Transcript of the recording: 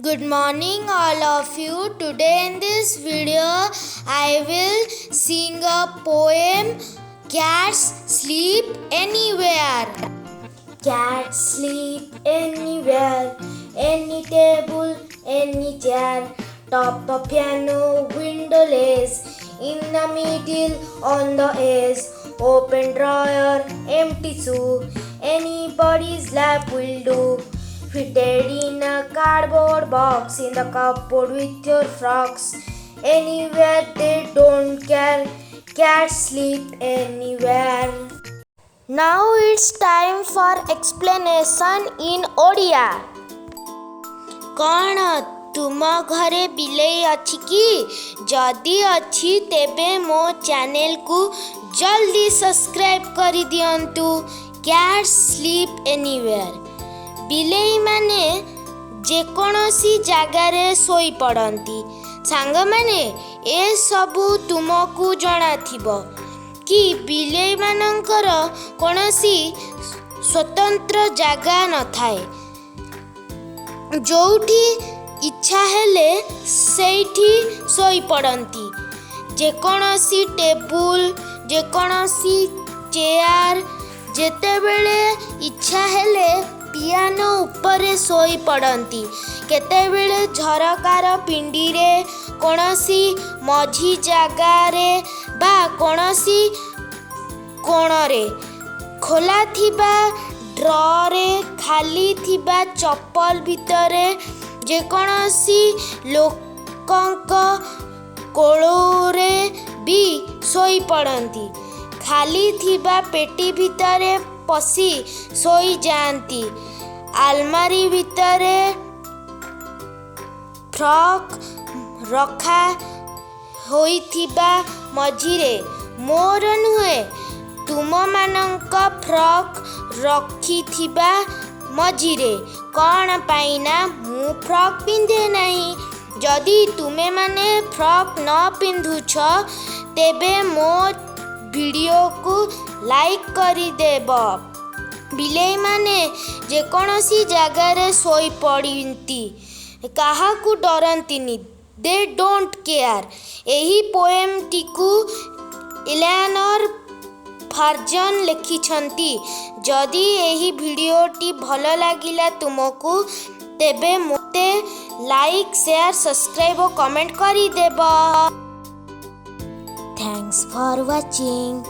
Good morning all of you. Today in this video I will sing a poem, Cats Sleep Anywhere. Cats sleep anywhere, any table, any chair, top the piano, window lace, in the middle, on the edge, open drawer, empty shoe, anybody's lap will do. Fitted in a cardboard box in the cupboard with your frocks. Anywhere they don't care, cats sleep anywhere. Now it's time for explanation in Odia. कौन तुम घरे बिलेई अछि कि जदि अछि तेबे मो channel को जल्दी सब्सक्राइब करि दियंतु. Cats sleep anywhere. बिलेई माने जेकोसी जगारे सोई पड़ती. सांग माने ए सबू तुमको जणा थिबो कि बिलेई मानकर कोनोसी स्वतंत्र जगह न थाए. जोठी इच्छा हेले सेठी सोई पड़ती. जेकोसी टेबुल जेकोसी चेयर जेतेबेले इच्छा हेले पियानो उपरे सोई पड़ती. केतेबेले झरकार पिंडीरे कोनोसी मझी जगारे बा कोनोसी कोणरे खोला थिबा ड्ररे खाली थिबा चप्पल भितरे जेकोसी लोकंक कोलोरे भी सोई पड़ती. खाली थिबा पेटी भितरे पसी सोई जाती. आलमारी भितरे फ्रॉक रखा होइथिबा मझिरे मोर नुहे तुम मानक फ्रॉक रखिथिबा मझिरे कौन पाइना मु फ्रॉक पिंधे नहीं. जदि तुमे माने फ्रॉक न पिंधुछ तेबे मो वीडियो को लाइक करी देब. बिलेई माने जेकोसी जगारे सोई पड़ती. काहाकू डरंतीनी. They don't care. एही पोएम टिकू एलेनर फार्जन लिखिछंती. जदि एही वीडियोटी भल लागिला तुमको तेबे मोते लाइक शेयर सब्सक्राइब और कमेंट करी देब. Thanks for watching.